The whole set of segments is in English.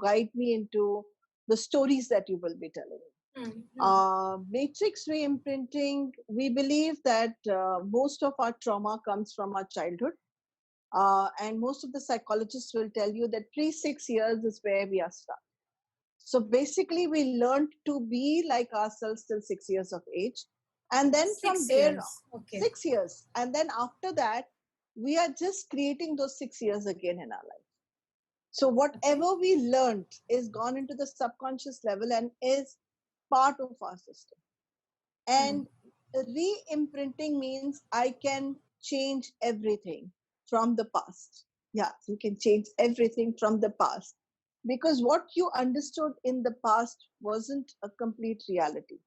guide me into the stories that you will be telling. Matrix re-imprinting, we believe that most of our trauma comes from our childhood. And most of the psychologists will tell you that pre-6 years is where we are stuck. So basically, we learned to be like ourselves till 6 years of age. And then from there, 6 years. And then after that, we are just creating those 6 years again in our life. So whatever we learned is gone into the subconscious level and is part of our system. And re-imprinting means I can change everything from the past. Yeah, you can change everything from the past. Because what you understood in the past wasn't a complete reality.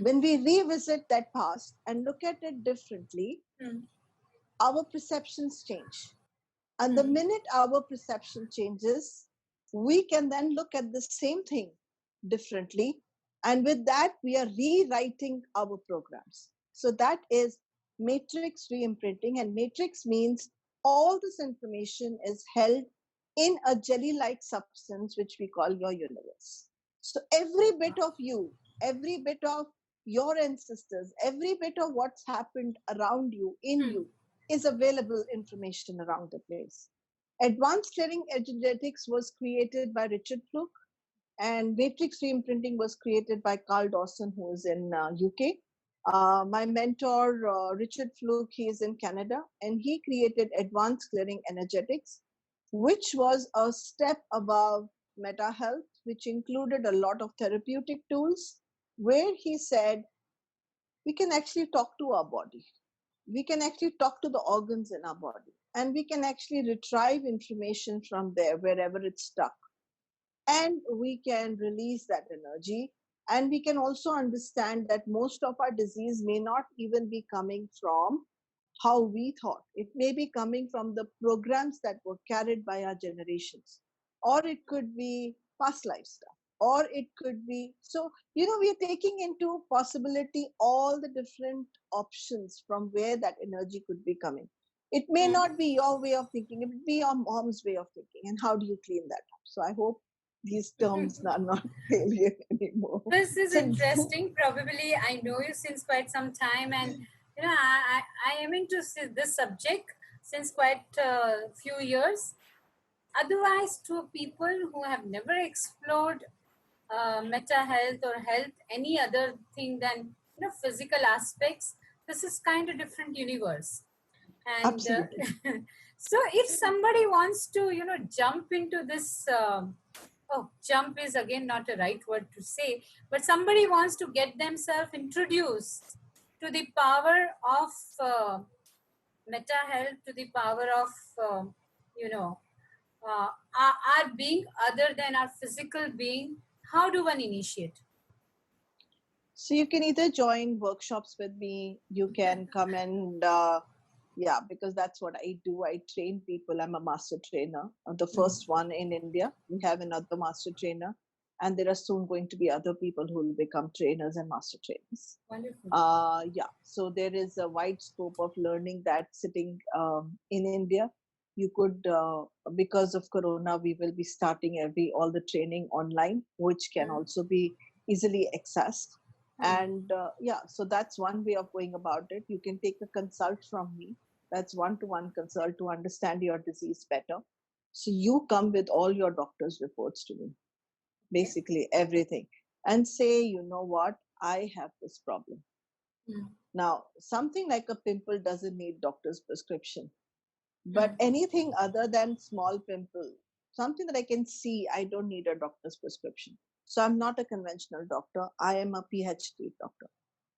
When we revisit that past and look at it differently, our perceptions change. And the minute our perception changes, we can then look at the same thing differently. And with that, we are rewriting our programs. So that is matrix re-imprinting. And matrix means all this information is held in a jelly-like substance, which we call your universe. So every bit of you, every bit of your ancestors, every bit of what's happened around you, in you, is available information around the place. Advanced clearing energetics was created by Richard Fluke, and matrix re-imprinting was created by Carl Dawson, who is in UK. My mentor, Richard Fluke, he is in Canada, and he created advanced clearing energetics, which was a step above Meta Health, which included a lot of therapeutic tools, where he said, we can actually talk to our body. We can actually talk to the organs in our body, and we can actually retrieve information from there, wherever it's stuck. And we can release that energy. And we can also understand that most of our disease may not even be coming from how we thought. It may be coming from the programs that were carried by our generations, or it could be past life stuff, or it could be, so, we are taking into possibility all the different options from where that energy could be coming. It may not be your way of thinking, it would be your mom's way of thinking. And how do you clean that up? So I hope these terms are not alien anymore. This is interesting. Probably I know you since quite some time, and I am into this subject since quite a few years. Otherwise, to people who have never explored meta health or health, any other thing than physical aspects, this is kind of different universe. And so, if somebody wants to jump into this. Jump is again not a right word to say, but somebody wants to get themselves introduced to the power of meta health, to the power of, our being other than our physical being. How do one initiate? So you can either join workshops with me, you can come and because that's what I do. I train people. I'm a master trainer, the first one in India. We have another master trainer, and there are soon going to be other people who will become trainers and master trainers. Wonderful. So there is a wide scope of learning that's sitting in India. You could, because of Corona, we will be starting all the training online, which can also be easily accessed. And so that's one way of going about it. You can take a consult from me. That's one-to-one consult to understand your disease better. So you come with all your doctor's reports to me, basically everything, and say, you know what, I have this problem. Now, something like a pimple doesn't need doctor's prescription, but anything other than small pimple, something that I can see, I don't need a doctor's prescription. So I'm not a conventional doctor. I am a PhD doctor.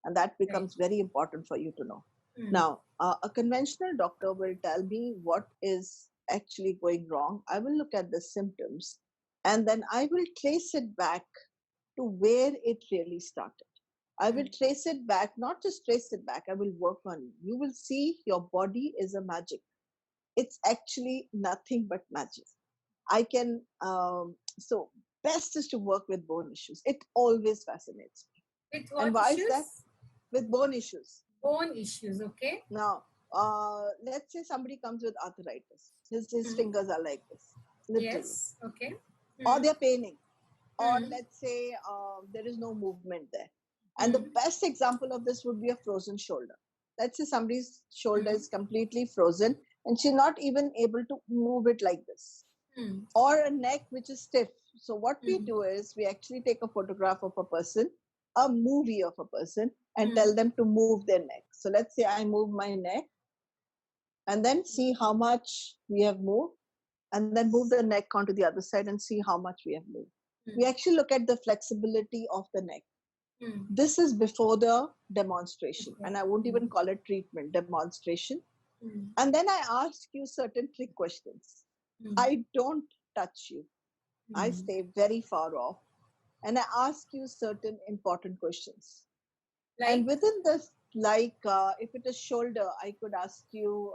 And that becomes very important for you to know. Now, a conventional doctor will tell me what is actually going wrong. I will look at the symptoms, and then I will trace it back to where it really started. I will trace it back, not just trace it back, I will work on you. You will see your body is a magic. It's actually nothing but magic. I can, so best is to work with bone issues. It always fascinates me. With what and why issues? Is that? With bone issues. Bone issues, okay. Now, let's say somebody comes with arthritis. His fingers are like this, literally. Yes, okay. or they're paining, or let's say there is no movement there. And the best example of this would be a frozen shoulder. Let's say somebody's shoulder is completely frozen and she's not even able to move it like this, or a neck which is stiff. So what we do is we actually take a photograph of a person, a movie of a person, and tell them to move their neck. So let's say I move my neck and then see how much we have moved, and then move the neck onto the other side and see how much we have moved. We actually look at the flexibility of the neck. This is before the demonstration, and I won't even call it treatment, demonstration. And then I ask you certain trick questions. I don't touch you. I stay very far off, and I ask you certain important questions. And within this, if it is shoulder, I could ask you,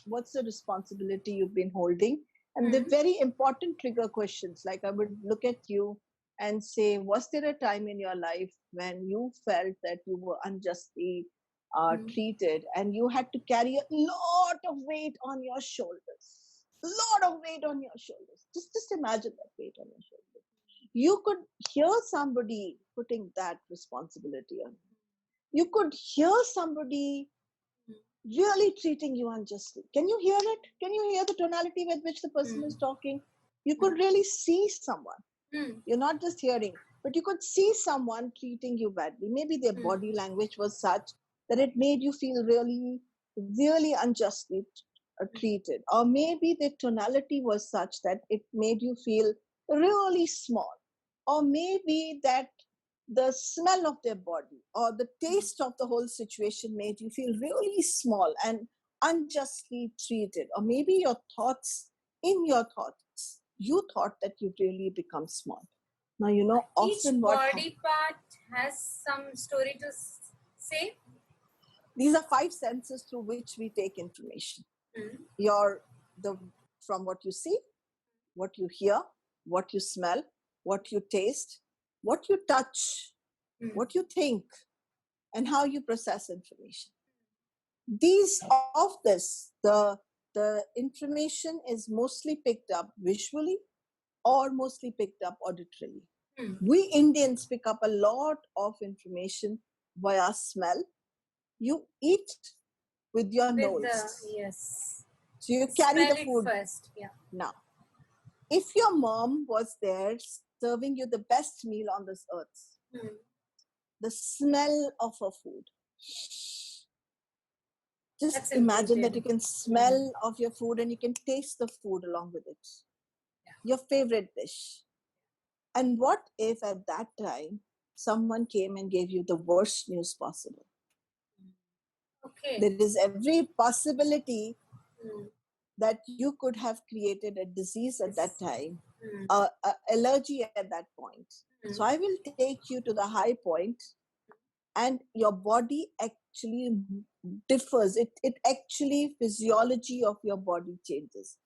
what's the responsibility you've been holding? And the very important trigger questions, like I would look at you and say, was there a time in your life when you felt that you were unjustly treated and you had to carry a lot of weight on your shoulders? A lot of weight on your shoulders. Just imagine that weight on your shoulders. You could hear somebody putting that responsibility on you. You could hear somebody really treating you unjustly. Can you hear it? Can you hear the tonality with which the person is talking? You could really see someone. You're not just hearing, but you could see someone treating you badly. Maybe their body language was such that it made you feel really, really unjustly treated. Or maybe the tonality was such that it made you feel really small. Or maybe that the smell of their body or the taste of the whole situation made you feel really small and unjustly treated. Or maybe your thoughts, in your thoughts, you thought that you really become small. Now, you know, often each body part has some story to say. These are 5 senses through which we take information. From what you see, what you hear, what you smell, what you taste, what you touch, what you think, and how you process information. The information is mostly picked up visually or mostly picked up auditorily. We Indians pick up a lot of information via smell. You eat with your nose. Yes. So you carry the food first. Yeah. Now, if your mom was there serving you the best meal on this earth, the smell of her food. Just imagine that you can smell of your food and you can taste the food along with it. Your favorite dish. And what if at that time someone came and gave you the worst news possible? Okay. There is every possibility that you could have created a disease at that time, allergy at that point. So I will take you to the high point, and your body actually differs. It actually, physiology of your body changes.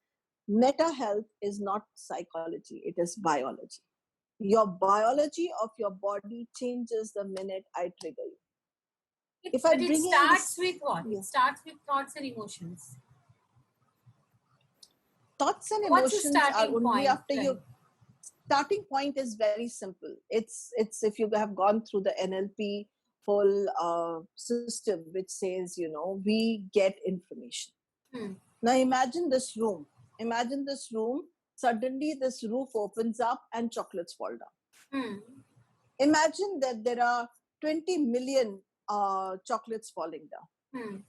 Meta health is not psychology, it is biology. Your biology of your body changes the minute I trigger you. It starts with what? It starts with thoughts and emotions. Thoughts and emotions are only after you. Starting point is very simple. It's if you have gone through the NLP whole system, which says, you know, we get information. Now imagine this room. Suddenly this roof opens up and chocolates fall down. Imagine that there are 20 million chocolates falling down.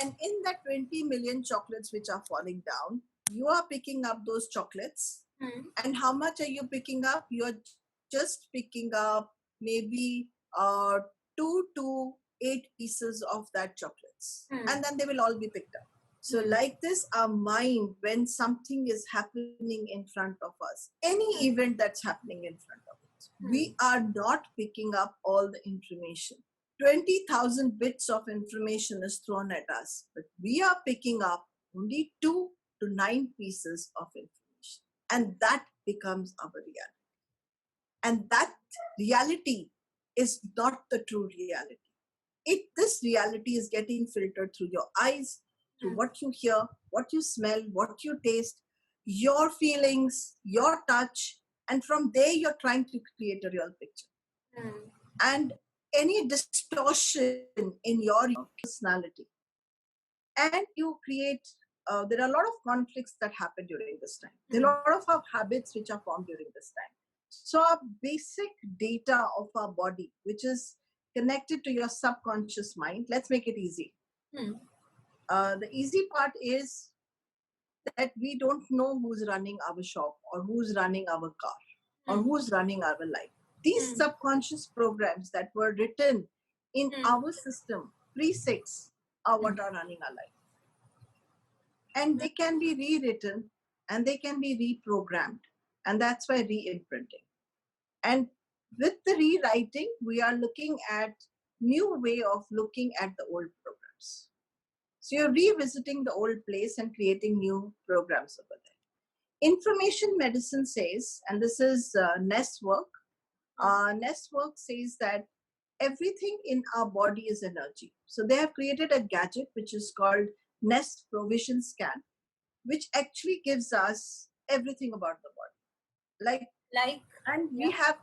And in that 20 million chocolates which are falling down, you are picking up those chocolates. And how much are you picking up? You're just picking up maybe 2 to 8 pieces of that chocolates. And then they will all be picked up. So like this, our mind, when something is happening in front of us, any event that's happening in front of us, we are not picking up all the information. 20,000 bits of information is thrown at us, but we are picking up only 2 to 9 pieces of information. And that becomes our reality. And that reality is not the true reality. This reality is getting filtered through your eyes, through what you hear, what you smell, what you taste. your feelings, your touch, and from there you're trying to create a real picture. And any distortion in your personality, and you create, there are a lot of conflicts that happen during this time. There are a lot of our habits which are formed during this time. So our basic data of our body, which is connected to your subconscious mind, let's make it easy. The easy part is that we don't know who's running our shop or who's running our car or who's running our life. These subconscious programs that were written in our system pre-6 are what are running our life. And they can be rewritten and they can be reprogrammed. And that's why re-imprinting. And with the rewriting, we are looking at new way of looking at the old programs. So you're revisiting the old place and creating new programs over there. Information medicine says, and this is Ness work, Ness work says that everything in our body is energy. So they have created a gadget which is called Nest Provision Scan, which actually gives us everything about the body. And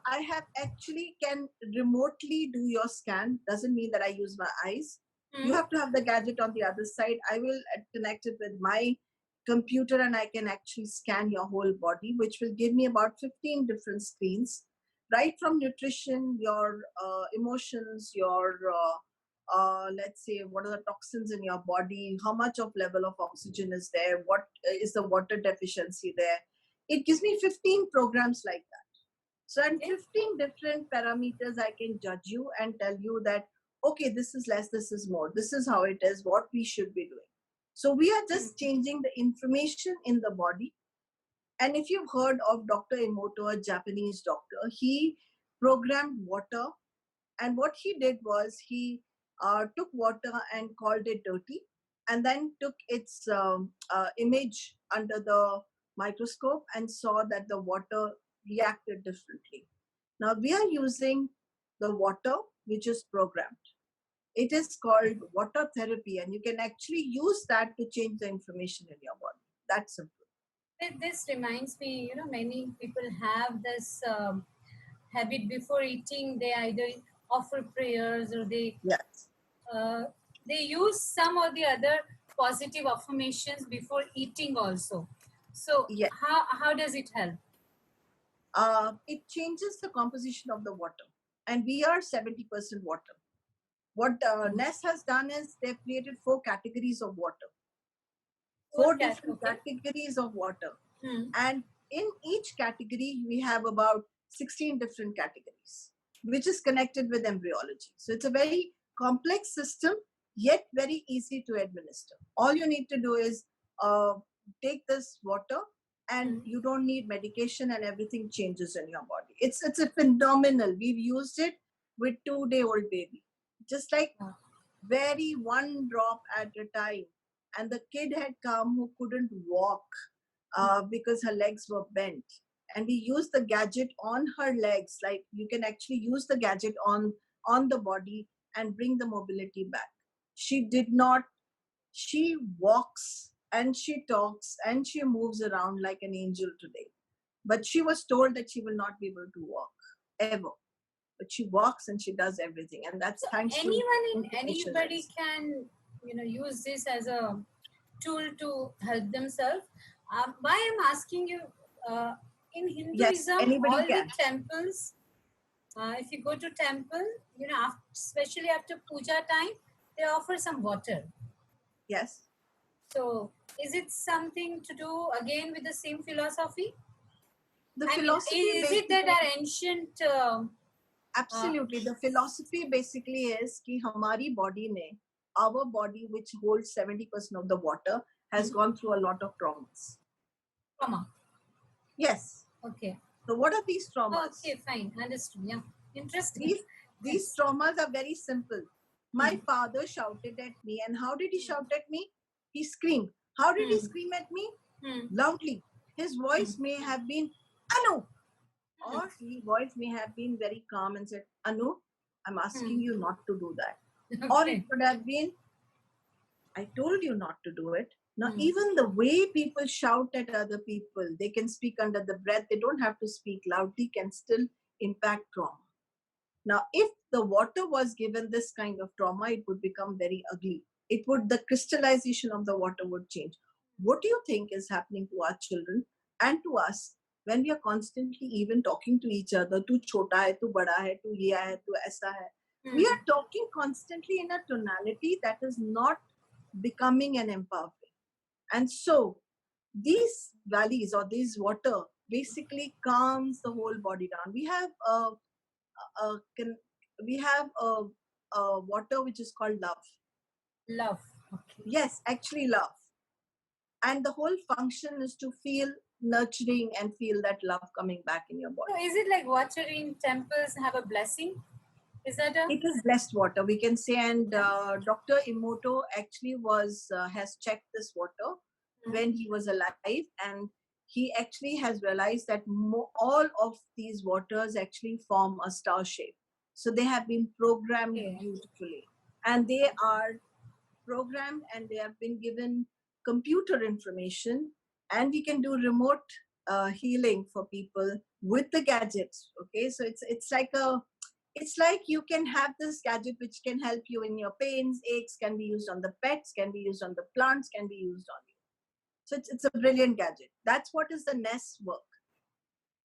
I have actually can remotely do your scan. Doesn't mean that I use my eyes. You have to have the gadget on the other side. I will connect it with my computer and I can actually scan your whole body, which will give me about 15 different screens, right from nutrition, your emotions, your let's say what are the toxins in your body, how much of level of oxygen is there, what is the water deficiency there. It gives me 15 programs like that. So in 15 different parameters, I can judge you and tell you that, okay, this is less, this is more, this is how it is, what we should be doing. So we are just changing the information in the body. And if you've heard of Dr. Emoto, a Japanese doctor, he programmed water. And what he did was he took water and called it dirty and then took its image under the microscope and saw that the water reacted differently. Now we are using the water which is programmed. It is called water therapy, and you can actually use that to change the information in your body. That's simple. This reminds me, many people have this habit before eating. They either offer prayers or they use some or the other positive affirmations before eating also. So how does it help? It changes the composition of the water, and we are 70% water. What Ness has done is they've created 4 categories of water. 4 different categories of water. And in each category, we have about 16 different categories, which is connected with embryology. So it's a very complex system, yet very easy to administer. All you need to do is take this water and you don't need medication and everything changes in your body. It's a phenomenal. We've used it with 2-day-old baby. Just like very one drop at a time. And the kid had come who couldn't walk because her legs were bent. And we used the gadget on her legs. Like you can actually use the gadget on the body and bring the mobility back. She did not. She walks and she talks and she moves around like an angel today. But she was told that she will not be able to walk ever. But she walks and she does everything, and that's thanks to anybody can use this as a tool to help themselves. Why I'm asking you, in Hinduism, all the temples, if you go to temple, especially after puja time, they offer some water. Yes. So is it something to do again with the same philosophy? Is it that our ancient absolutely the philosophy basically is कि हमारी body ने, our body which holds 70% of the water has gone through a lot of traumas. Trauma. Yes. Okay. So what are these traumas? Okay, fine, understood. Yeah, interesting. These traumas are very simple. My father shouted at me, and how did he shout at me? He screamed. How did he scream at me? Loudly. His voice may have been Anu, or his voice may have been very calm and said, Anu, I'm asking you not to do that. Okay. Or it could have been, I told you not to do it. Now, even the way people shout at other people, they can speak under the breath, they don't have to speak loudly, can still impact trauma. Now, if the water was given this kind of trauma, it would become very ugly. The crystallization of the water would change. What do you think is happening to our children and to us when we are constantly even talking to each other? Tu chota hai, tu bada hai, tu ye hai, tu aisa hai. We are talking constantly in a tonality that is not becoming and empowering. And so these valleys or this water basically calms the whole body down. We have a water which is called love. Love. Okay. Yes, actually love. And the whole function is to feel nurturing and feel that love coming back in your body. So is it like water in temples have a blessing? Is that a? It is blessed water, we can say. And Dr. Emoto actually has checked this water when he was alive, and he actually has realized that all of these waters actually form a star shape. So they have been programmed beautifully, and they are programmed and they have been given computer information, and we can do remote healing for people with the gadgets. Okay, so it's like you can have this gadget which can help you in your pains, aches, can be used on the pets, can be used on the plants, can be used on you. So it's a brilliant gadget. That's what is the NES work.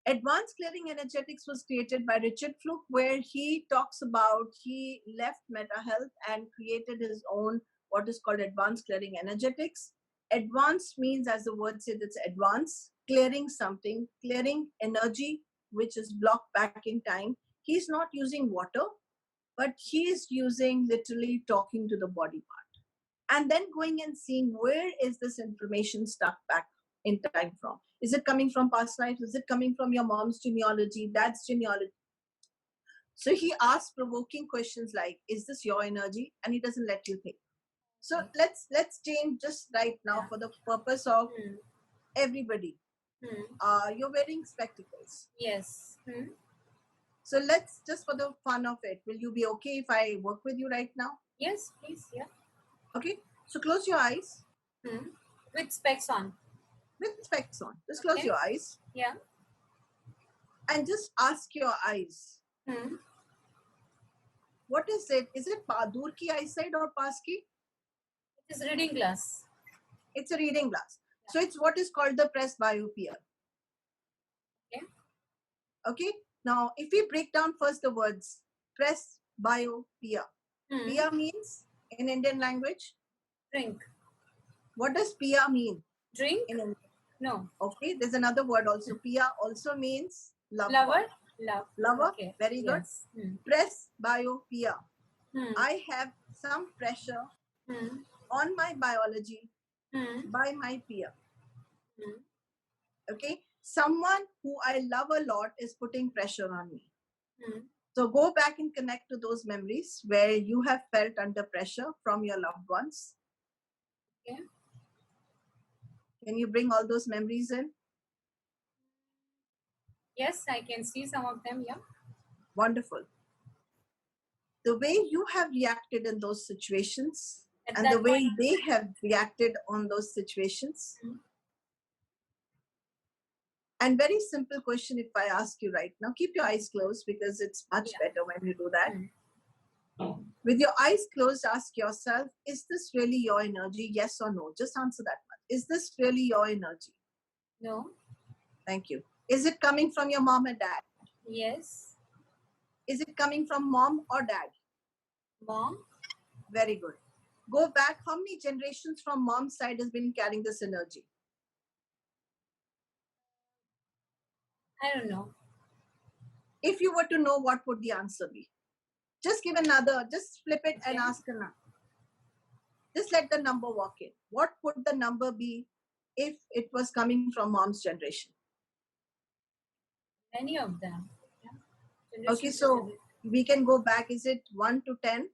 Advanced Clearing Energetics was created by Richard Fluke, where he left Meta Health and created his own, what is called Advanced Clearing Energetics. Advanced means, as the word says, it's advanced, clearing something, clearing energy, which is blocked back in time. He's not using water, but he is using literally talking to the body part. And then going and seeing where is this information stuck back in time from. Is it coming from past lives? Is it coming from your mom's genealogy, dad's genealogy? So he asks provoking questions like, is this your energy? And he doesn't let you think. So let's change just right now for the purpose of everybody. You're wearing spectacles. Yes. So let's, just for the fun of it, will you be okay if I work with you right now? Yes, please. Yeah. Okay. So close your eyes. With specs on. With specs on. Just close your eyes. Yeah. And just ask your eyes. What is it? Is it dur ki eyesight or pass ki? It is reading glass. It's a reading glass. Yeah. So it's what is called the presbyopia. Okay. Now, if we break down first the words, presbyopia. Pia means in Indian language? Drink. What does pia mean? Drink? In Indian? No. Okay. There's another word also. Pia also means lover. Love. Lover. Okay. Very good. Presbyopia. I have some pressure on my biology by my peer. Okay. Someone who I love a lot is putting pressure on me. So go back and connect to those memories where you have felt under pressure from your loved ones. Okay. Can you bring all those memories in? Yes, I can see some of them. Yeah. Wonderful. The way you have reacted in those situations and the way they have reacted on those situations. And very simple question, if I ask you right now, keep your eyes closed because it's much better when you do that. With your eyes closed, ask yourself, is this really your energy? Yes or no? Just answer that much. Is this really your energy? No. Thank you. Is it coming from your mom and dad? Yes. Is it coming from mom or dad? Mom. Very good. Go back. How many generations from mom's side has been carrying this energy? I don't know. If you were to know, what would the answer be? Just give another, just flip it and ask another. Just let the number walk in. What would the number be if it was coming from mom's generation? Many of them. Yeah. Okay, so we can go back. Is it 1 to 10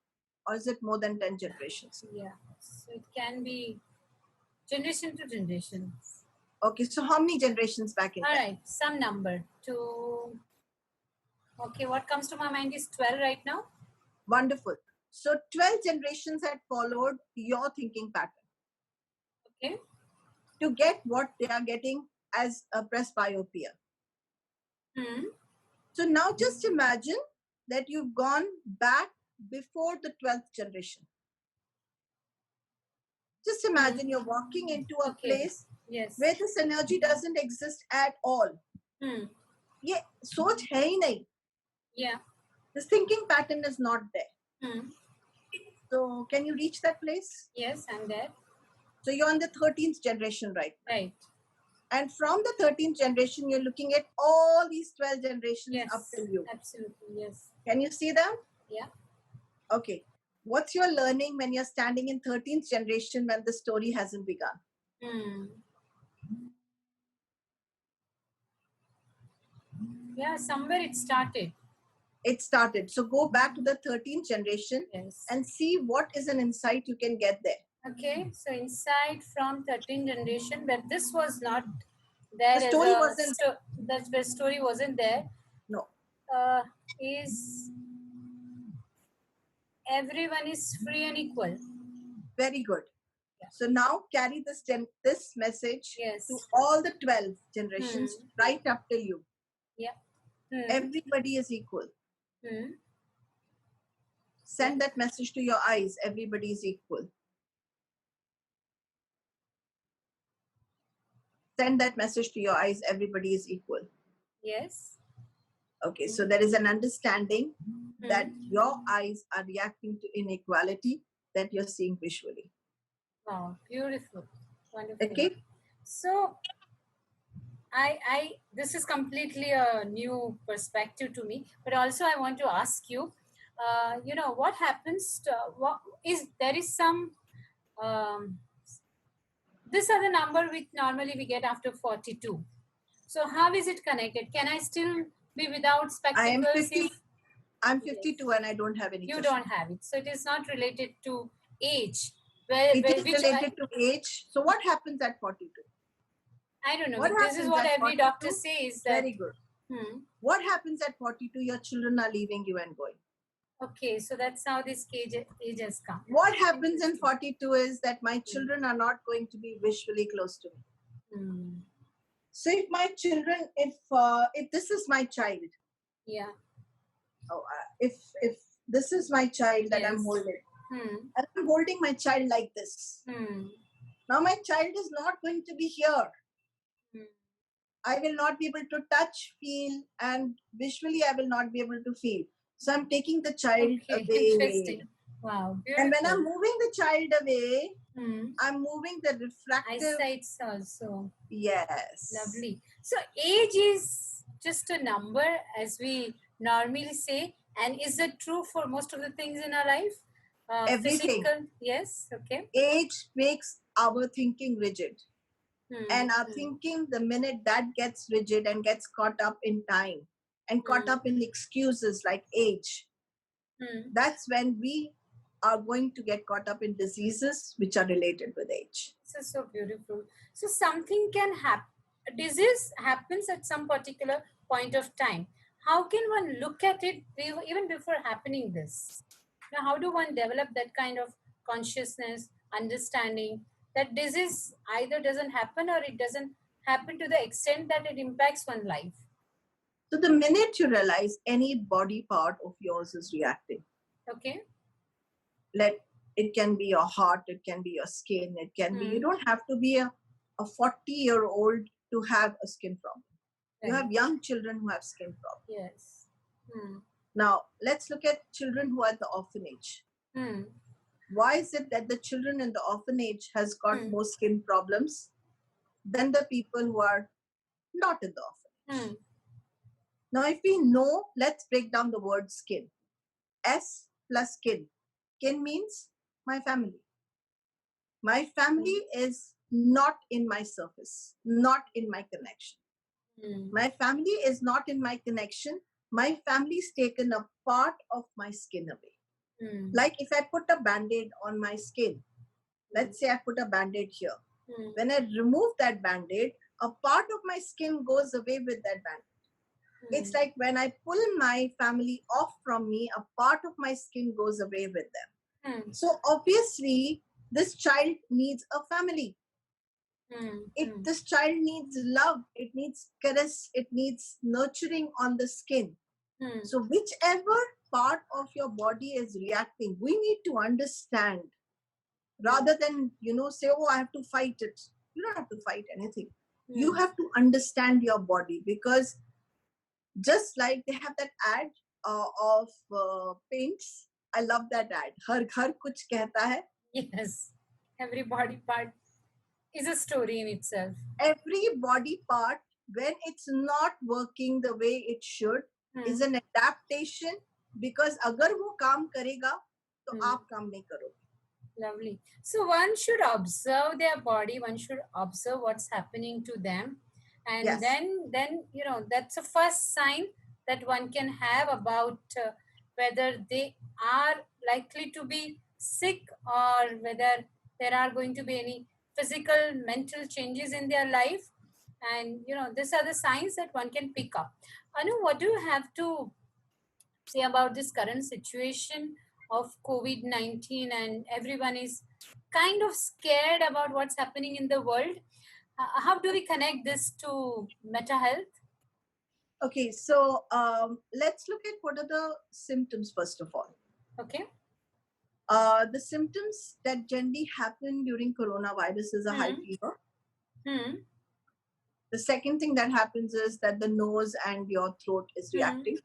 or is it more than 10 generations? Yeah, so it can be generation to generation. Okay, so how many generations back in? All right, some number to. Okay, what comes to my mind is 12 right now. Wonderful. So 12 generations had followed your thinking pattern. Okay. to get what they are getting as a presbyopia. So now just imagine that you've gone back before the 12th generation. Just imagine you're walking into a place where this energy doesn't exist at all. ये सोच है ही नहीं. Yeah. This thinking pattern is not there. So can you reach that place? Yes, I'm there. So you're on the 13th generation right now. Right. And from the 13th generation, you're looking at all these 12 generations up to you. Absolutely, yes. Can you see them? Yeah. Okay. What's your learning when you're standing in 13th generation when the story hasn't begun? Yeah, somewhere it started. It started. So go back to the 13th generation and see what is an insight you can get there. Okay, so insight from 13th generation, but this was not there. The story wasn't the story wasn't there. No. Is everyone is free and equal. Very good. So now carry this message to all the 12 generations right up till you. Yeah. Everybody is equal. Send that message to your eyes. Everybody is equal. Send that message to your eyes. Everybody is equal. Yes. Okay, so there is an understanding that your eyes are reacting to inequality that you're seeing visually. Wow, beautiful. Wonderful. Okay. So this is completely a new perspective to me, but also I want to ask you, what happens to, there is some, these are the number which normally we get after 42. So how is it connected? Can I still be without spectacles? I'm 52 and I don't have any. You don't have it. So it is not related to age. It is related to age. So what happens at 42? I don't know. This is what every doctor says. That, very good. What happens at 42? Your children are leaving you and going. Okay, so that's how this age has come. What happens in 42 is that my children are not going to be visually close to me. So if my children, if this is my child, if this is my child that I'm holding, and I'm holding my child like this. Now my child is not going to be here. I will not be able to touch, feel, and visually I will not be able to feel. So I'm taking the child away. Interesting. Wow. Beautiful. And when I'm moving the child away, I'm moving the refractive eyesight also. Yes. Lovely. So age is just a number, as we normally say, and is it true for most of the things in our life? Everything. Physical, yes. Okay. Age makes our thinking rigid. And our thinking, the minute that gets rigid and gets caught up in time and caught up in excuses like age, that's when we are going to get caught up in diseases which are related with age. This is so beautiful. So something can happen. A disease happens at some particular point of time. How can one look at it even before happening this? Now, how do one develop that kind of consciousness, understanding that disease either doesn't happen or it doesn't happen to the extent that it impacts one's life? So the minute you realize any body part of yours is reacting. Okay. It can be your heart, it can be your skin, it can be, you don't have to be a 40-year-old to have a skin problem. Right. You have young children who have skin problems. Yes. Now, let's look at children who are at the orphanage. Why is it that the children in the orphanage has got more skin problems than the people who are not in the orphanage? Now, if we know, let's break down the word skin. S plus skin. Skin means my family. My family is not in my surface, not in my connection. My family is not in my connection. My family's taken a part of my skin away. Like if I put a band-aid on my skin, let's say I put a band-aid here. When I remove that band-aid, a part of my skin goes away with that band-aid. It's like when I pull my family off from me, a part of my skin goes away with them. So obviously, this child needs a family. This child needs love, it needs caress, it needs nurturing on the skin. So whichever part of your body is reacting, we need to understand rather than, say, oh, I have to fight it. You don't have to fight anything. You have to understand your body, because just like they have that ad of paints. I love that ad. Har ghar kuch kehta hai. Yes. Every body part is a story in itself. Every body part, when it's not working the way it should, is an adaptation, because agar wo kaam karega, to aap kaam nahi karoge. Lovely. So one should observe their body, one should observe what's happening to them. And Yes. then that's the first sign that one can have about whether they are likely to be sick, or whether there are going to be any physical, mental changes in their life. And these are the signs that one can pick up. Anu, what do you have to say about this current situation of COVID-19, and everyone is kind of scared about what's happening in the world? How do we connect this to mental health? Okay, so let's look at what are the symptoms first of all. Okay. The symptoms that generally happen during coronavirus is a high fever. The second thing that happens is that the nose and your throat is reacting.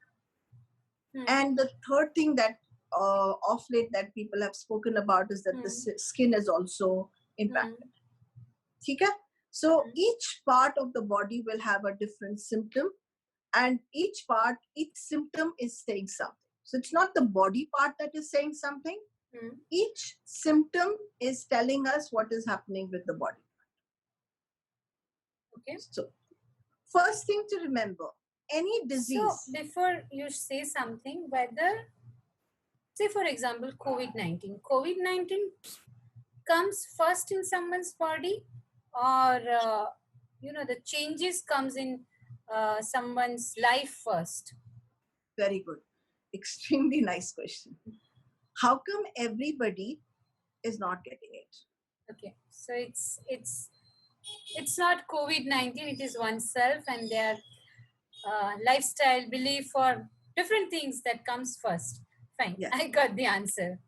And the third thing that of late that people have spoken about is that the skin is also impacted. Okay? So each part of the body will have a different symptom, and each symptom is saying something. So it's not the body part that is saying something. Each symptom is telling us what is happening with the body. Okay. So first thing to remember, any disease. So before you say something, whether, say for example, COVID-19 comes first in someone's body, or the changes comes in someone's life first? Very good. Extremely nice question. How come everybody is not getting it? Okay, so it's not COVID-19, it is oneself and their lifestyle, belief, or different things that comes first. Fine, yes. I got the answer.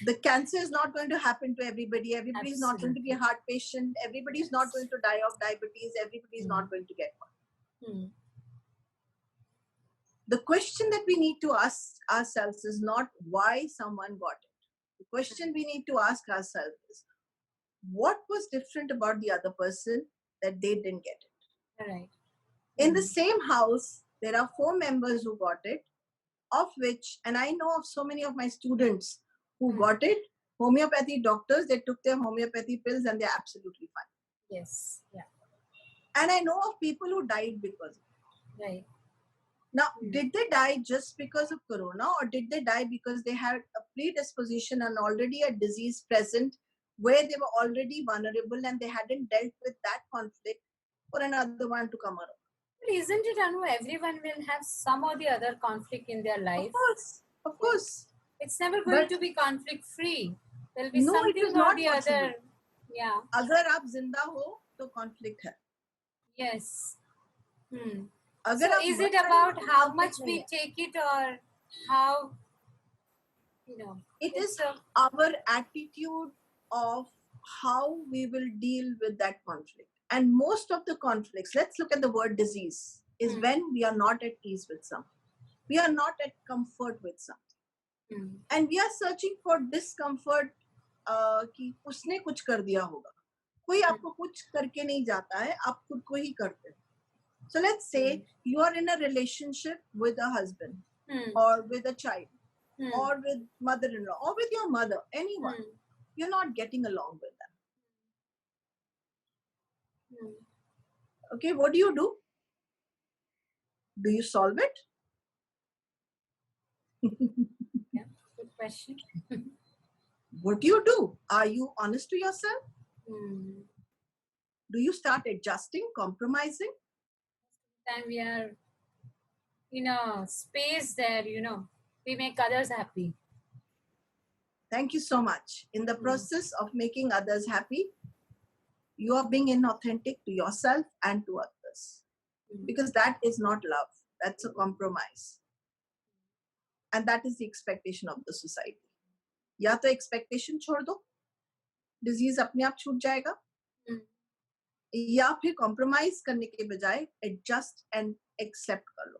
The cancer is not going to happen to everybody. Everybody is not going to be a heart patient. Everybody is not going to die of diabetes. Everybody is not going to get one. The question that we need to ask ourselves is not why someone got it. The question we need to ask ourselves is, what was different about the other person that they didn't get it? Right. In the same house, there are 4 members who got it, of which, and I know of so many of my students who got it, homeopathy doctors, they took their homeopathy pills and they're absolutely fine. Yes. Yeah. And I know of people who died because of it. Right. Now, did they die just because of corona, or did they die because they had a predisposition and already a disease present where they were already vulnerable and they hadn't dealt with that conflict for another one to come around? But isn't it, Anu, everyone will have some or the other conflict in their life? Of course. It's never going to be conflict free. There'll be no, something it is or not the possible. other. Yeah. अगर आप जिंदा हो तो conflict है. Yes. अगर So आप is it मर रहे हो about तो how conflict much नहीं we है. take it, or how, It is our attitude of how we will deal with that conflict. And most of the conflicts, let's look at the word disease, is when we are not at ease with something. We are not at comfort with something. And we are searching for discomfort कि उसने कुछ कर दिया होगा. कोई आपको कुछ करके नहीं जाता है, आप खुद को ही करते हैं. So let's say you are in a relationship with a husband or with a child or with mother-in-law or with your mother, anyone. You're not getting along with them. Okay, what do? Do you solve it? Yeah, good question. What do? Are you honest to yourself? Do you start adjusting, compromising? Then we are in a space there, we make others happy. Thank you so much. In the process of making others happy, You are being inauthentic to yourself and to others. Because that is not love. That's a compromise. And that is the expectation of the society. या तो expectation छोड़ दो, disease अपने आप छूट जाएगा, या फिर compromise करने के बजाय adjust and accept कर लो,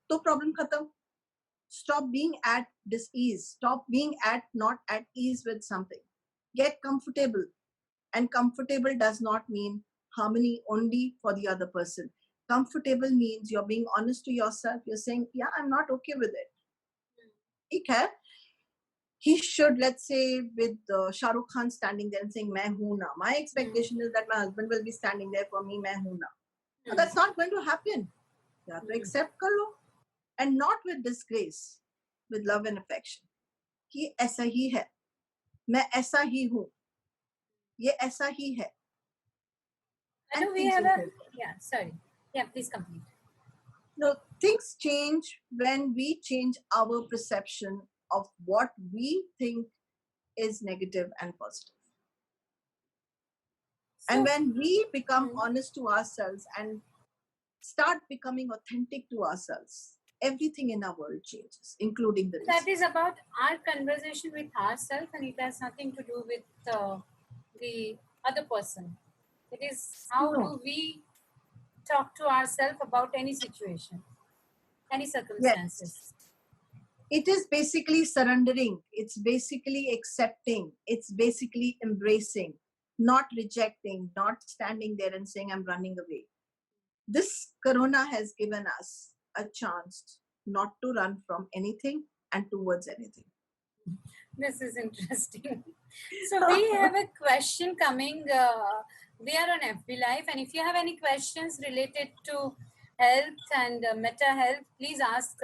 तो problem खत्म. Stop being at dis-ease. Stop being not at ease with something. Get comfortable. And comfortable does not mean harmony only for the other person. Comfortable means you're being honest to yourself. You're saying, yeah, I'm not okay with it. Okay. He should, let's say, with Shah Rukh Khan standing there and saying, "Main hoon na." My expectation is that my husband will be standing there for me, "Main hoon na." But that's not going to happen. You have to accept kar lo. And not with disgrace, with love and affection. कि ऐसा ही है, मैं ऐसा ही हूँ, ये ऐसा ही है. I know we have a, sorry. Yeah, please complete. No, things change when we change our perception of what we think is negative and positive. And when we become honest to ourselves and start becoming authentic to ourselves, everything in our world changes, including the That is about our conversation with ourselves, and it has nothing to do with the other person. It is how do we talk to ourselves about any situation, any circumstances. Yes. It is basically surrendering. It's basically accepting. It's basically embracing, not rejecting, not standing there and saying, I'm running away. This corona has given us a chance not to run from anything and towards anything. This is interesting. So we have a question coming. We are on FB Live, and if you have any questions related to health and Meta health, please ask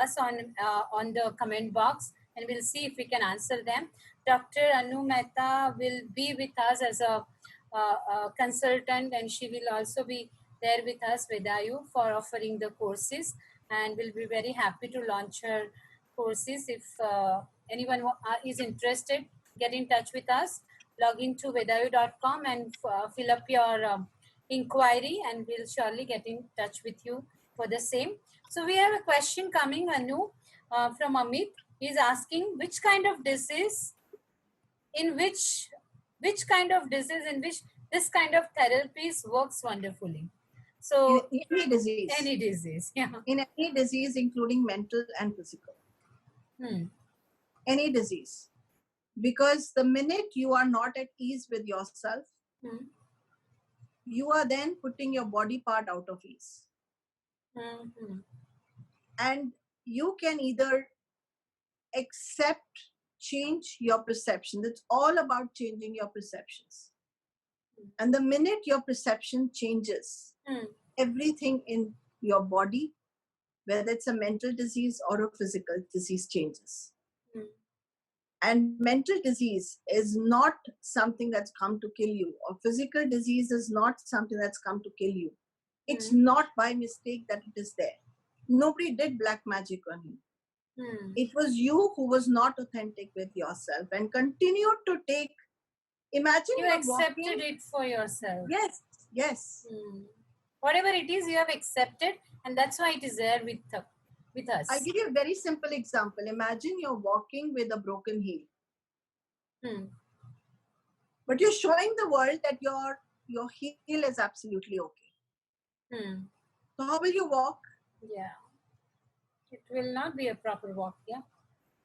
us on the comment box, and we'll see if we can answer them. Dr. Anu Mehta will be with us as a consultant, and she will also be there with us, Vedaayu, for offering the courses, and we'll be very happy to launch her courses. If anyone is interested, get in touch with us. Log into vedaayu.com and fill up your inquiry, and we'll surely get in touch with you for the same. So we have a question coming, Anu, from Amit. He's asking which kind of disease, in which kind of disease in which this kind of therapies works wonderfully. So any disease. Any disease, yeah. In any disease, including mental and physical. Any disease. Because the minute you are not at ease with yourself, you are then putting your body part out of ease. And you can either accept, change your perception. It's all about changing your perceptions. And the minute your perception changes, everything in your body, whether it's a mental disease or a physical disease, changes. And mental disease is not something that's come to kill you, or physical disease is not something that's come to kill you. It's not by mistake that it is there. Nobody did black magic on you. It was you who was not authentic with yourself and continued to take. Imagine you accepted it for yourself. Yes, yes. Whatever it is, you have accepted, and that's why it is there with us. I'll give you a very simple example. Imagine you're walking with a broken heel. But you're showing the world that your heel is absolutely okay. So how will you walk? Yeah. It will not be a proper walk, yeah.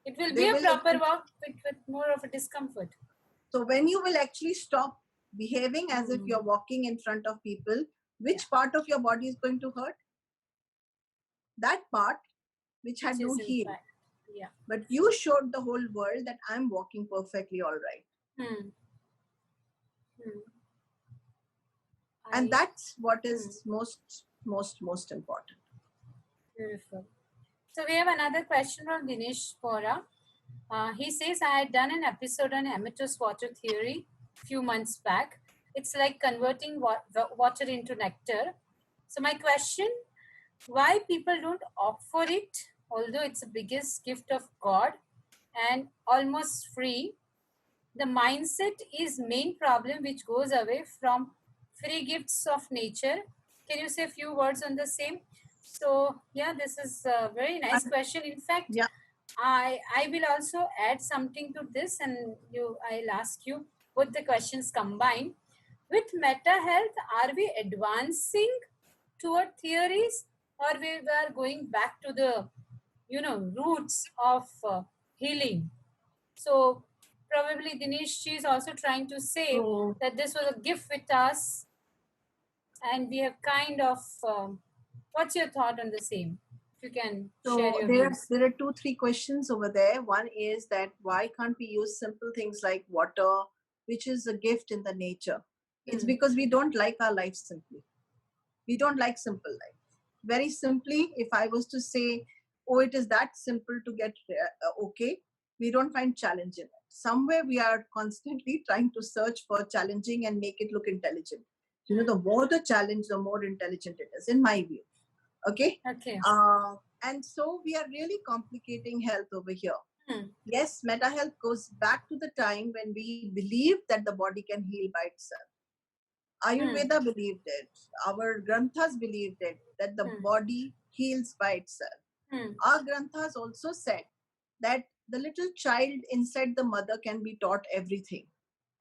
It will be a proper walk with more of a discomfort. So when you will actually stop behaving as if you're walking in front of people, which part of your body is going to hurt? That part which had no heel. Yeah. But you showed the whole world that I'm walking perfectly all right. And that's what is most important. Beautiful. So we have another question from Dinesh Pora. He says, I had done an episode on amethyst water theory a few months back. It's like converting water into nectar. So my question, why people don't opt for it, although it's the biggest gift of God and almost free, the mindset is main problem which goes away from free gifts of nature. Can you say a few words on the same? So yeah, this is a very nice And question. In fact, yeah, I will also add something to this, and I'll ask you both the questions combined. With meta health, are we advancing toward theories, or we are going back to the roots of healing? So probably Dinesh, she is also trying to say so that this was a gift with us, and we have kind of. What's your thought on the same? If you can share so your there are views. there are two, three questions over there. One is that why can't we use simple things like water, which is a gift in the nature? It's Hmm. because we don't like our life simply. We don't like simple life. Very simply, if I was to say, oh, it is that simple to get okay, we don't find challenge in it. Somewhere we are constantly trying to search for challenging and make it look intelligent. You know, the more the challenge, the more intelligent it is, in my view. Okay. Okay. Uh, and so we are really complicating health over here. Hmm. Yes, meta health goes back to the time when we believed that the body can heal by itself. Hmm. Ayurveda believed it. Our granthas believed it, that the Hmm. body heals by itself. Hmm. Our granthas also said that the little child inside the mother can be taught everything.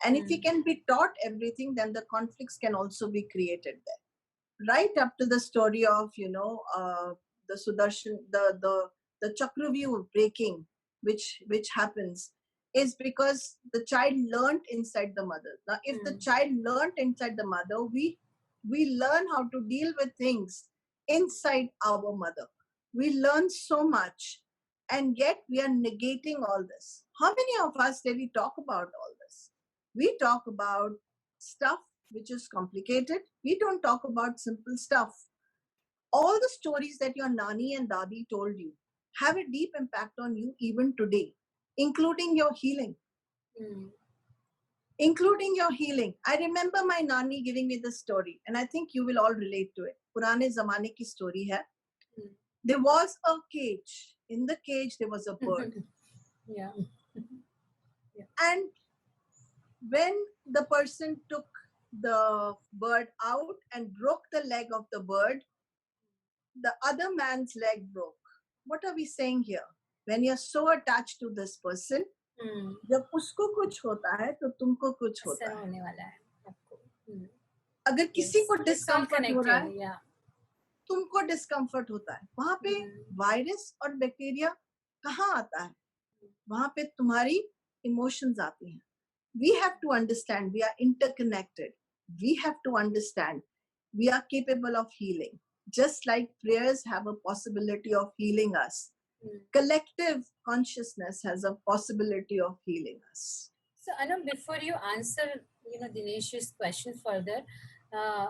And if he Hmm. can be taught everything, then the conflicts can also be created there. Right up to the story of, the Sudarshan, the Chakravyuh breaking, which happens, is because the child learned inside the mother. Now, if the Hmm. child learned inside the mother, we learn how to deal with things inside our mother. We learn so much, and yet we are negating all this. How many of us really talk about all this? We talk about stuff which is complicated. We don't talk about simple stuff. All the stories that your nani and dadi told you have a deep impact on you even today, including your healing. Hmm. Including your healing. I remember my nani giving me this story, and I think you will all relate to it. Purane zamane ki story hai. Hmm. There was a cage. In the cage, there was a bird. Yeah. Yeah. And when the person took the bird out and broke the leg of the bird, the other man's leg broke. What are we saying here? When you're so attached to this person, Hmm. जब उसको कुछ होता है तो तुमको कुछ असर होता है. होने वाला है आपको. Hmm. अगर Yes. किसी को It's all डिस्कम्फर्ट हो रहा connected. है, Yeah. तुमको डिस्कम्फर्ट होता है. वहां पे Hmm. वायरस और बैक्टीरिया कहाँ आता है? वहां पे तुम्हारी इमोशंस आती हैं. We have to understand we are interconnected. We have to understand we are capable of healing. Just like prayers have a possibility of healing us, Hmm. collective consciousness has a possibility of healing us. So, Anam, before you answer, Dinesh's question further, uh,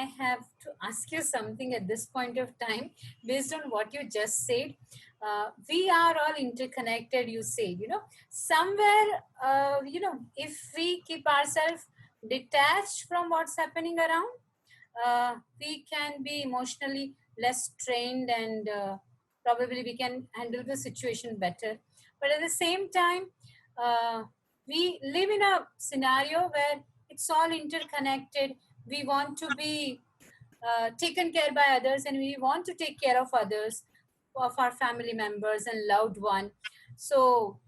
I have to ask you something at this point of time, based on what you just said. We are all interconnected. You say, somewhere, if we keep ourselves detached from what's happening around, we can be emotionally less trained, and probably we can handle the situation better. But at the same time, uh, we live in a scenario where it's all interconnected. We want to be taken care by others, and we want to take care of others, of our family members and loved one. So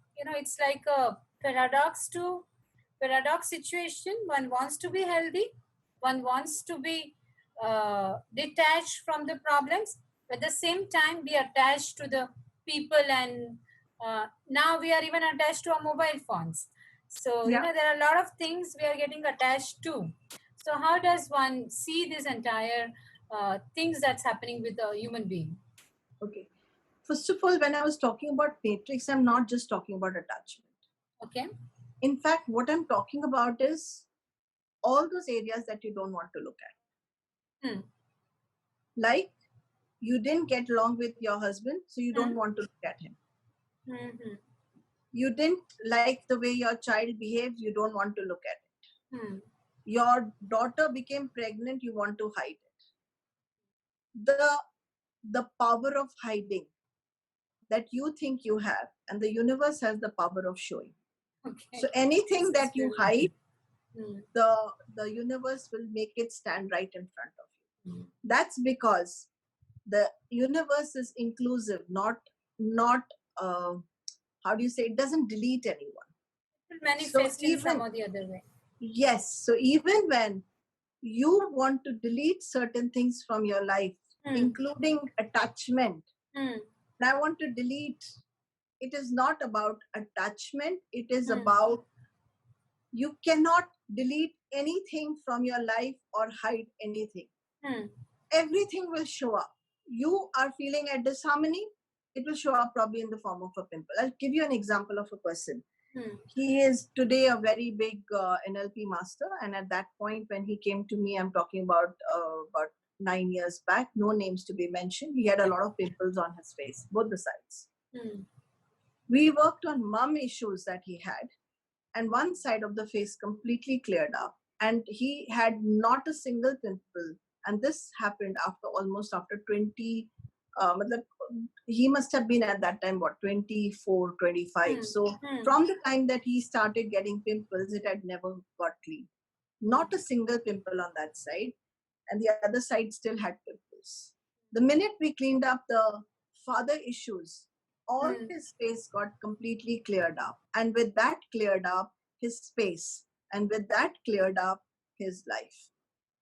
it's like a paradox situation. One wants to be healthy, one wants to be detached from the problems, but at the same time be attached to the people, and now we are even attached to our mobile phones. So Yeah. there are a lot of things we are getting attached to. So how does one see this entire things that's happening with a human being? Okay. First of all, when I was talking about matrix, I'm not just talking about attachment. Okay. In fact, what I'm talking about is all those areas that you don't want to look at. Hmm. Like, you didn't get along with your husband, so you don't want to look at him. Mm-hmm. You didn't like the way your child behaves, you don't want to look at it. Hmm. Your daughter became pregnant, you want to hide it. The power of hiding that you think you have, and the universe has the power of showing. Okay. So anything This is that you really hide, good. Hmm. the universe will make it stand right in front of you. That's because the universe is inclusive, not uh, how do you say, it doesn't delete anyone. It will So manifest in some even, or the other way. yes, so even when you want to delete certain things from your life, including attachment, Hmm. and I want to delete, it is not about attachment, it is Hmm. about, you cannot delete anything from your life or hide anything. Hmm. Everything will show up. You are feeling a disharmony, it will show up probably in the form of a pimple. I'll give you an example of a person. He is today a very big NLP master, and at that point when he came to me, I'm talking about 9 years back, no names to be mentioned, he had a lot of pimples on his face, both the sides. We worked on mum issues that he had, and one side of the face completely cleared up, and he had not a single pimple. And this happened after 20, matlab, he must have been at that time what, 24, 25. So from the time that he started getting pimples, it had never got clean, not a single pimple on that side, and the other side still had pimples. The minute we cleaned up the father issues, all his face got completely cleared up, and with that cleared up his space, and with that cleared up his life.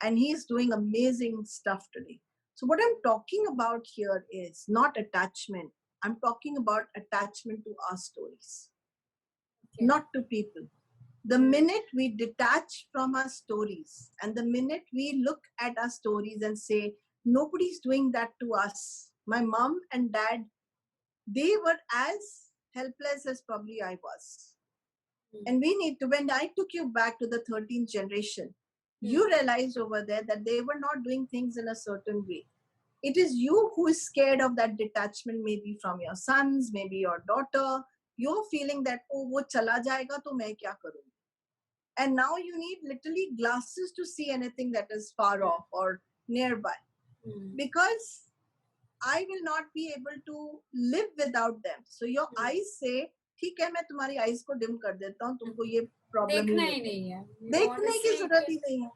And he is doing amazing stuff today. So, what I'm talking about here is not attachment. I'm talking about attachment to our stories, not to people. The minute we detach from our stories, and the minute we look at our stories and say, nobody's doing that to us. My mom and dad, they were as helpless as probably I was. And we need to, when I took you back to the 13th generation, you realized over there that they were not doing things in a certain way. It is you who is scared of that detachment, maybe from your sons, maybe your daughter. You're feeling that, oh, wo chala jayega, to main kya karungi? And now you need literally glasses to see anything that is far off or nearby. Because I will not be able to live without them. So your eyes say, ठीक है मैं तुम्हारी eyes को dim कर देता हूँ, तुमको ये प्रॉब्लम ही नहीं है, देखने की जरूरत ही नहीं है.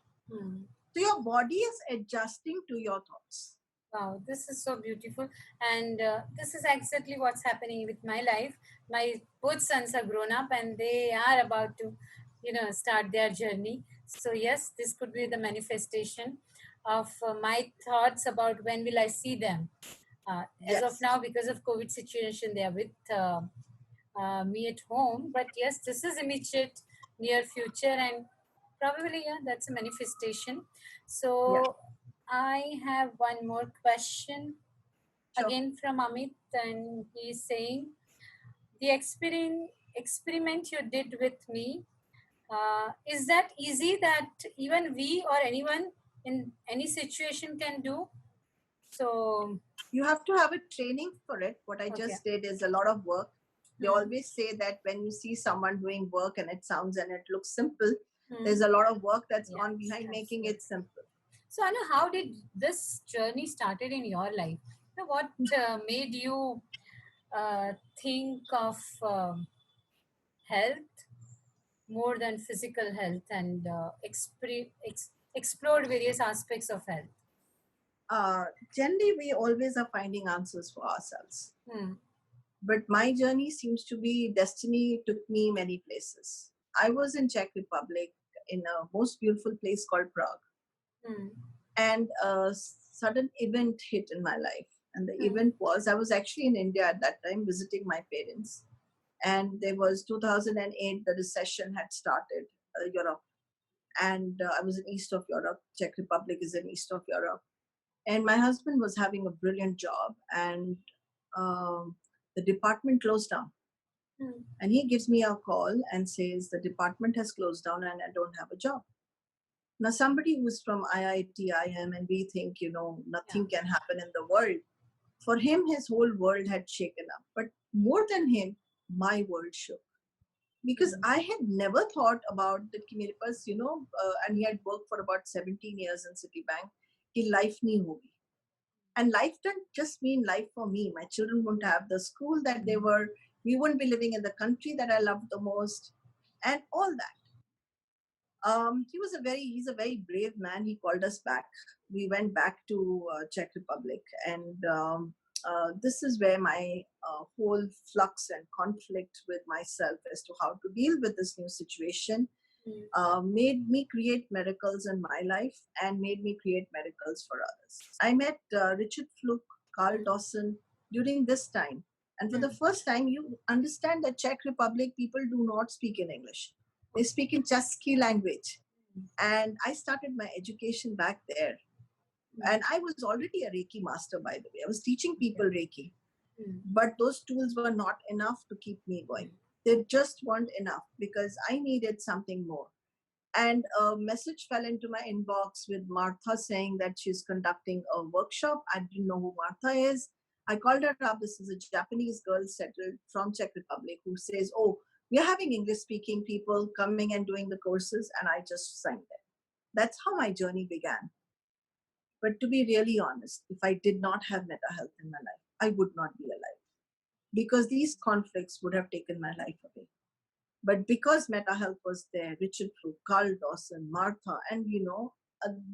So your body is adjusting to your thoughts. Wow, this is so beautiful. And this is exactly what's happening with my life. My both sons are grown up and they are about to, start their journey. So, yes, this could be the manifestation of my thoughts about when will I see them. As of now, because of COVID situation, they are with me at home. But yes, this is immediate, near future, and probably, yeah, that's a manifestation. So, I have one more question again from Amit, and he's saying the experiment you did with me, is that easy that even we or anyone in any situation can do? So you have to have a training for it. What I just did is a lot of work. They always say that when you see someone doing work and it sounds and it looks simple, there's a lot of work that's gone behind making it simple. So Anu, how did this journey started in your life? What made you think of health more than physical health and explored various aspects of health? Generally, we always are finding answers for ourselves. But my journey seems to be destiny took me many places. I was in Czech Republic in a most beautiful place called Prague. And a sudden event hit in my life. And the event was, I was actually in India at that time visiting my parents. And there was 2008, the recession had started, Europe. And I was in east of Europe. Czech Republic is in east of Europe. And my husband was having a brilliant job, and the department closed down. And he gives me a call and says, the department has closed down and I don't have a job. Now, somebody who's from IIT, IM, and we think, nothing can happen in the world. For him, his whole world had shaken up. But more than him, my world shook. Because I had never thought about that, and he had worked for about 17 years in Citibank, ki life nahi hogi. And life doesn't just mean life for me. My children won't have the school that they were. We wouldn't be living in the country that I loved the most. and all that. He's a very brave man. He called us back. We went back to Czech Republic, and this is where my whole flux and conflict with myself as to how to deal with this new situation made me create miracles in my life and made me create miracles for others. I met Richard Fluke, Carl Dawson during this time. And for the first time, you understand that Czech Republic people do not speak in English. They speak in Česky language. And I started my education back there. And I was already a Reiki master, by the way. I was teaching people Reiki. But those tools were not enough to keep me going. They just weren't enough because I needed something more. And a message fell into my inbox with Martha saying that she's conducting a workshop. I didn't know who Martha is. I called her up. This is a Japanese girl settled from Czech Republic who says, oh, we are having English speaking people coming and doing the courses. And I just signed it. That's how my journey began. But to be really honest, if I did not have Meta Health in my life, I would not be alive because these conflicts would have taken my life away. But because Meta Health was there, Richard Fluke, Carl Dawson, Martha, and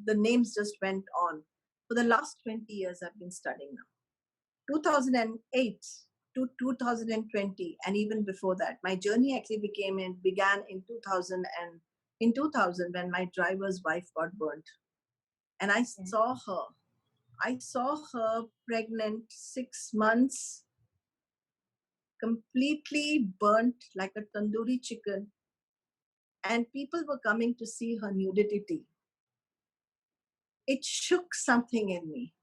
the names just went on. For the last 20 years, I've been studying now. 2008 to 2020, and even before that, my journey actually began in 2000 when my driver's wife got burnt, and I saw her. I saw her pregnant 6 months, completely burnt like a tandoori chicken, and people were coming to see her nudity. It shook something in me.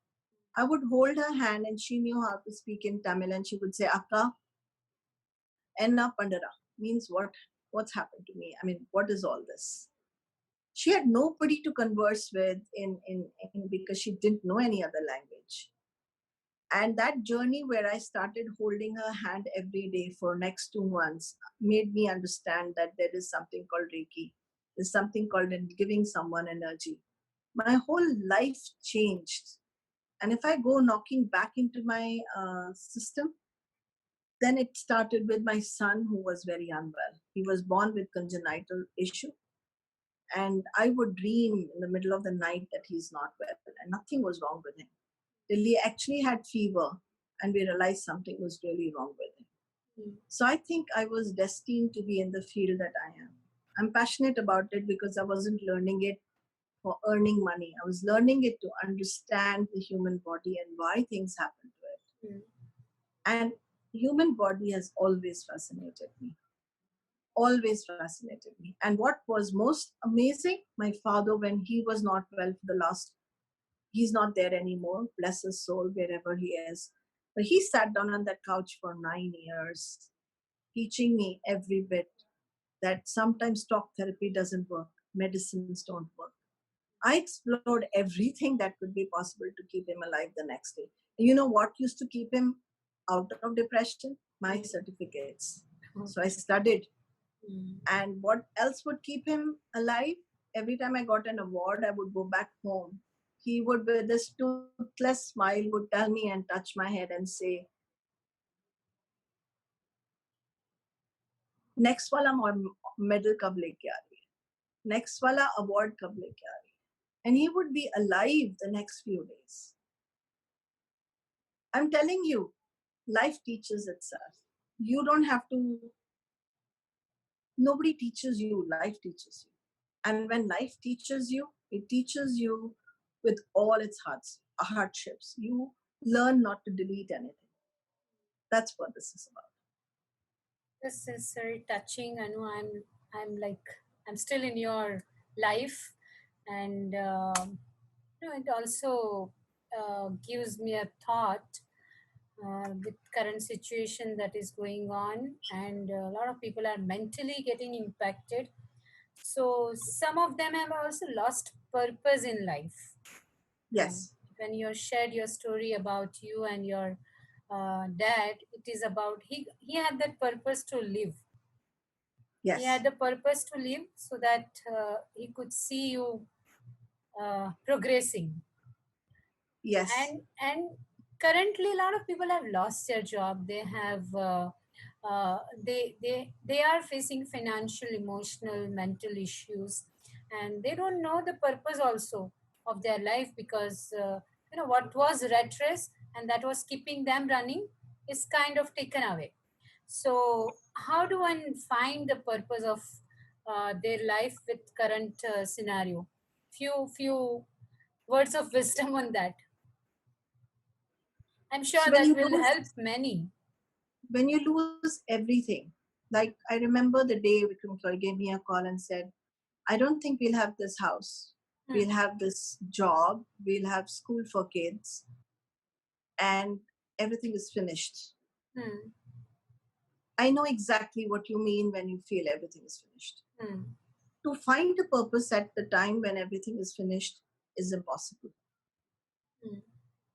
I would hold her hand and she knew how to speak in Tamil and she would say, Akka, enna pandara, means what's happened to me? I mean, what is all this? She had nobody to converse with because she didn't know any other language. And that journey where I started holding her hand every day for next 2 months made me understand that there is something called Reiki. There's something called giving someone energy. My whole life changed. And if I go knocking back into my system, then it started with my son who was very unwell. He was born with congenital issue. And I would dream in the middle of the night that he's not well and nothing was wrong with him. Till he actually had fever and we realized something was really wrong with him. So I think I was destined to be in the field that I am. I'm passionate about it because I wasn't learning it for earning money. I was learning it to understand the human body and why things happen to it. And human body has always fascinated me. Always fascinated me. And what was most amazing, my father, when he was not well for the last, he's not there anymore, bless his soul, wherever he is. But he sat down on that couch for 9 years, teaching me every bit that sometimes talk therapy doesn't work, medicines don't work. I explored everything that could be possible to keep him alive the next day. And you know what used to keep him out of depression? My certificates. So I studied. And what else would keep him alive? Every time I got an award, I would go back home. He would, with this toothless smile, would tell me and touch my head and say, next wala medal kab leke aa rahi hai? Next wala award kab leke aa rahi hai? And he would be alive the next few days. I'm telling you, life teaches itself. You don't have to, nobody teaches you, life teaches you. And when life teaches you, it teaches you with all its hardships. You learn not to delete anything. That's what this is about. This is very touching. I know I'm still in your life, and it also gives me a thought with current situation that is going on, and a lot of people are mentally getting impacted. So some of them have also lost purpose in life. Yes. When you shared your story about you and your dad, it is about he had that purpose to live. Yes. He had the purpose to live so that he could see you progressing. Yes. And currently a lot of people have lost their job. They have they are facing financial, emotional, mental issues, and they don't know the purpose also of their life, because what was red race and that was keeping them running is kind of taken away. So how do one find the purpose of their life with current scenario? Few words of wisdom on that. I'm sure So when that you will lose, help many. when you lose everything, like I remember the day Vikram Floyd gave me a call and said, I don't think we'll have this house. Hmm. We'll have this job. We'll have school for kids, and everything is finished. Hmm. I know exactly what you mean when you feel everything is finished. Hmm. To find a purpose at the time when everything is finished is impossible. Hmm.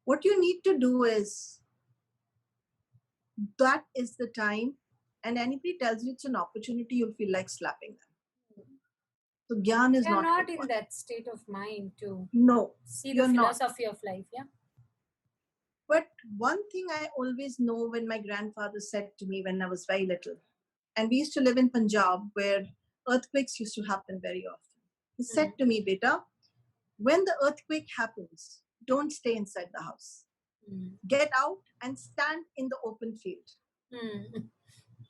What you need to do is, that is the time, and anybody tells you it's an opportunity, you'll feel like slapping them. So Gyan is We are not not in required. that state of mind to No, see the you're not. philosophy of life. Yeah. But one thing I always know, when my grandfather said to me when I was very little, and we used to live in Punjab where earthquakes used to happen very often. He Hmm. said to me, Beta, when the earthquake happens, don't stay inside the house. Hmm. Get out and stand in the open field. Hmm.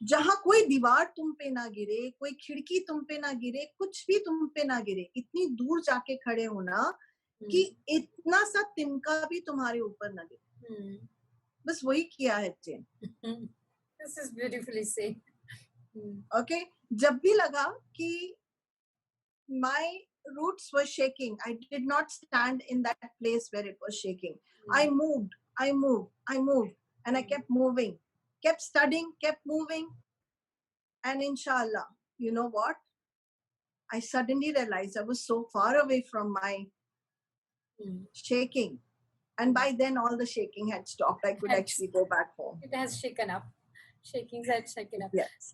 जहां कोई दीवार तुम पे ना गिरे, कोई खिड़की तुम पे ना गिरे, कुछ भी तुम पे ना गिरे, इतनी दूर जाके खड़े होना कि इतना सा तिनका भी तुम्हारे ऊपर ना गिरे. Hmm. बस वही किया है chain. This is beautifully said. Hmm. Okay, जब भी लगा कि my roots were shaking, I did not stand in that place where it was shaking. I moved, I moved, and I kept moving, kept studying, kept moving, and inshallah, you know what? I suddenly realized I was so far away from my shaking. And by then, all the shaking had stopped. I could actually go back home. It has shaken up. Shakings had shaken up. Yes.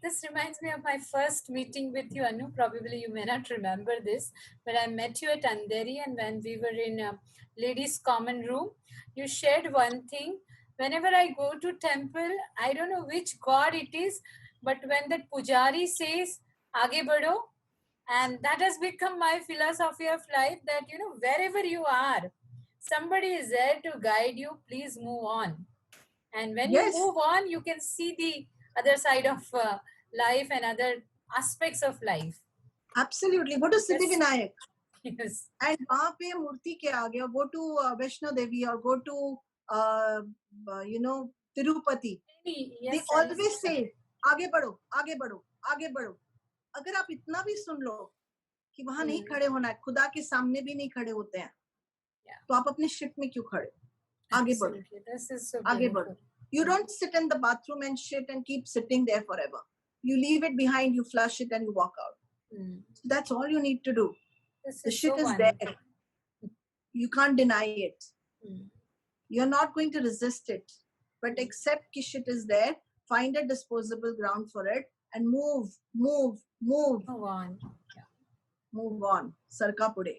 This reminds me of my first meeting with you, Anu. Probably you may not remember this, but I met you at Andheri, and when we were in a ladies' common room, you shared one thing. Whenever I go to temple, I don't know which god it is, but when that pujari says, "Aage badho," and that has become my philosophy of life, that wherever you are, somebody is there to guide you. Please move on, and when you Yes, move on, you can see the other side of life and other aspects of life. absolutely. Go to Siddhi Yes. Vinayak. Yes. And वहाँ पे मूर्ति के आगे, or go to Vaishno Devi, or go to uh, Tirupati. They Yes, always say, आगे बढ़ो, आगे बढ़ो, आगे बढ़ो. अगर आप इतना भी सुन लो कि वहां नहीं खड़े होना है, खुदा के सामने भी नहीं खड़े होते हैं, तो आप अपने शिट में क्यों खड़े? आगे बढ़ो, this is so आगे beautiful. बढ़ो. You don't sit in the bathroom and shit and keep sitting there forever. You leave it behind, you flush it, and you walk out. So that's all you need to do. This The is shit so is wonderful. there. You can't deny it. You're not going to resist it. But accept that shit is there, find a disposable ground for it, and move, move, move. Move on. Move on. Sarka pude.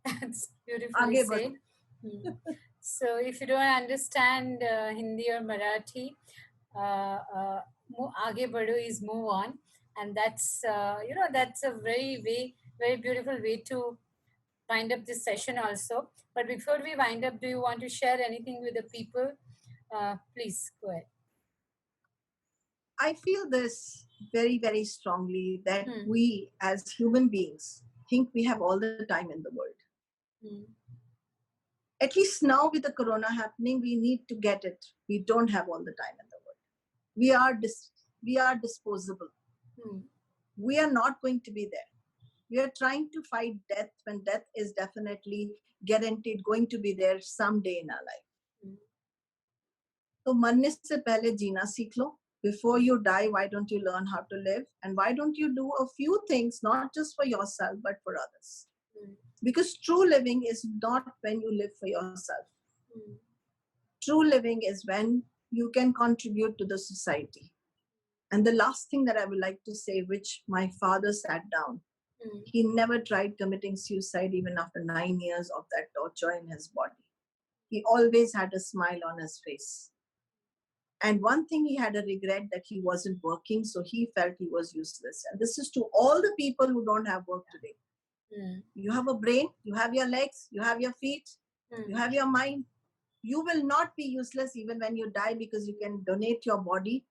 That's beautifully Aage said. So, if you don't understand Hindi or Marathi, aage badho is move on, and that's that's a very beautiful way to wind up this session also. But before we wind up, do you want to share anything with the people? Please go ahead. I feel this very, very strongly, that Hmm. we as human beings think we have all the time in the world. At least now with the corona happening, we need to get it. We don't have all the time in the world. We are disposable. We are not going to be there. We are trying to fight death when death is definitely guaranteed going to be there someday in our life. तो मरने से पहले जीना सीख लो. Before you die, why don't you learn how to live? And why don't you do a few things, not just for yourself, but for others? Because true living is not when you live for yourself. True living is when you can contribute to the society. And the last thing that I would like to say, which my father sat down, he never tried committing suicide even after 9 years of that torture in his body. He always had a smile on his face. And one thing, he had a regret that he wasn't working, so he felt he was useless. And this is to all the people who don't have work today. You have a brain, you have your legs, you have your feet, you have your mind. You will not be useless even when you die, because you can donate your body.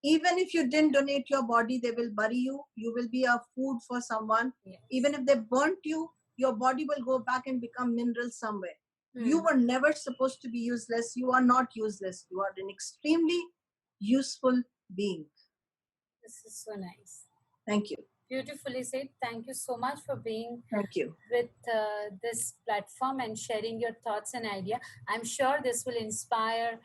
Even if you didn't donate your body, they will bury you. You will be a food for someone. Yes. Even if they burnt you, your body will go back and become mineral somewhere. You were never supposed to be useless. You are not useless. You are an extremely useful being. This is so nice. Thank you. Beautifully said. Thank you so much for being Thank you with this platform and sharing your thoughts and idea. I'm sure this will inspire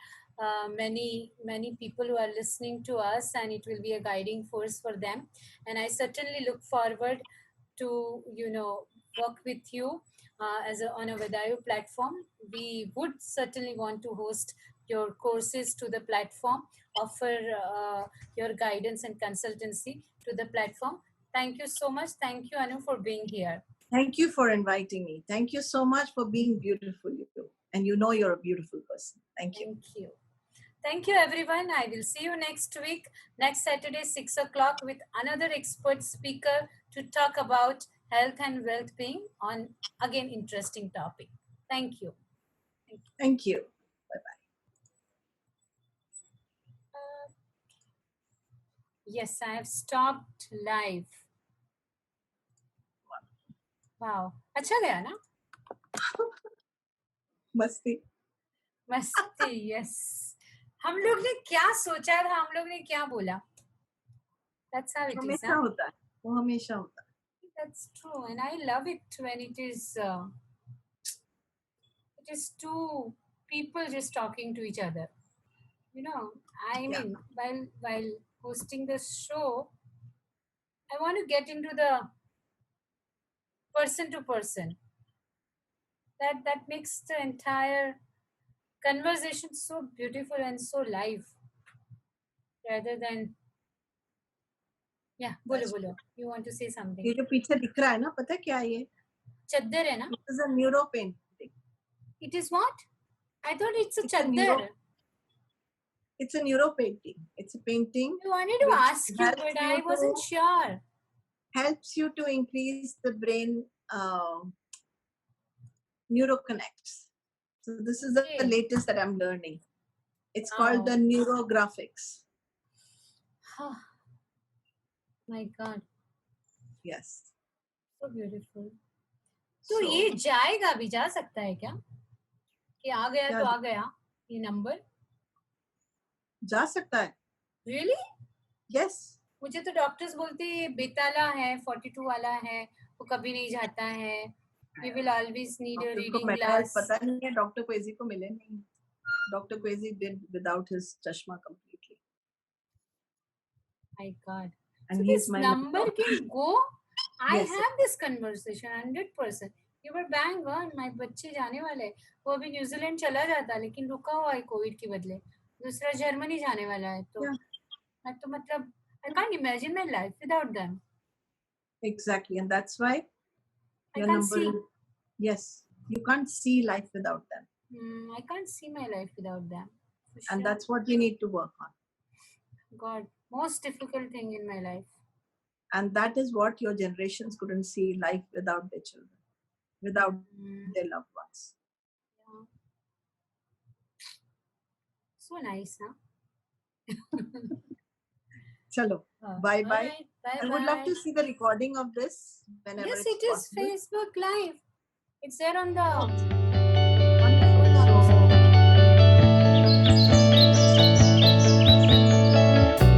many people who are listening to us, and it will be a guiding force for them. And I certainly look forward to work with you on a Vedaayu platform. We would certainly want to host your courses to the platform, offer your guidance and consultancy to the platform. Thank you so much. Thank you, Anu, for being here. Thank you for inviting me. Thank you so much for being beautiful. And you know you're a beautiful person. Thank you. Thank you. Thank you, everyone. I will see you next week, next Saturday, 6 o'clock, with another expert speaker to talk about health and well-being on, again, interesting topic. Thank you. Thank you. Bye-bye. Yes, I have stopped live. Wow. अच्छा गया ना? मस्ती. मस्ती, yes. हम लोग ने क्या सोचा था, हम लोग ने क्या बोला? That's how it is. हमेशा होता है. वो हमेशा होता है. That's true, and I love it when it is two people just talking to each other. I mean, while hosting the show, I want to get into the person to person. That makes the entire conversation so beautiful and so live, rather than बोलो. You want to say something? ये जो पीछे दिख रहा है ना, पता है क्या ये? चद्दर है ना? It is a neuro painting. It is what? I thought it's a chaddar. It's a neuro painting. It's a painting. I wanted to ask you, but I wasn't sure. Helps you to increase the brain neuroconnects. So this is the latest that I'm learning. It's called the neurographics. My God. Yes. So beautiful. तो ये जाएगा भी, जा सकता है क्या? कि आ गया तो आ गया ये नंबर? जा सकता है. Really? Yes. मुझे तो डॉक्टर्स बोलते हैं बेताला है, 42 वाला है, वो कभी नहीं जाता है. We will always need a reading glass. पता नहीं है, डॉक्टर क्वेजी को मिले नहीं. Dr. Kwesi did without his chashma completely. My God. And so this number can go. I have this conversation 100%. You were bang on. My बच्चे जाने वाले. वो अभी न्यूजीलैंड चला जाता, लेकिन रुका हुआ है कोविड के बदले. दूसरा जर्मनी जाने वाला है. तो मैं तो मतलब I can't imagine my life without them. Exactly, and that's why your number. Yes, you can't see life without them. I can't see my life without them. And that's what you need to work on. God, most difficult thing in my life. And that is what your generations couldn't see life without their children, without their loved ones. Yeah. So nice, huh? Chalo, bye-bye. Right, I would love to see the recording of this whenever yes, it's it is possible. Facebook Live. It's there on the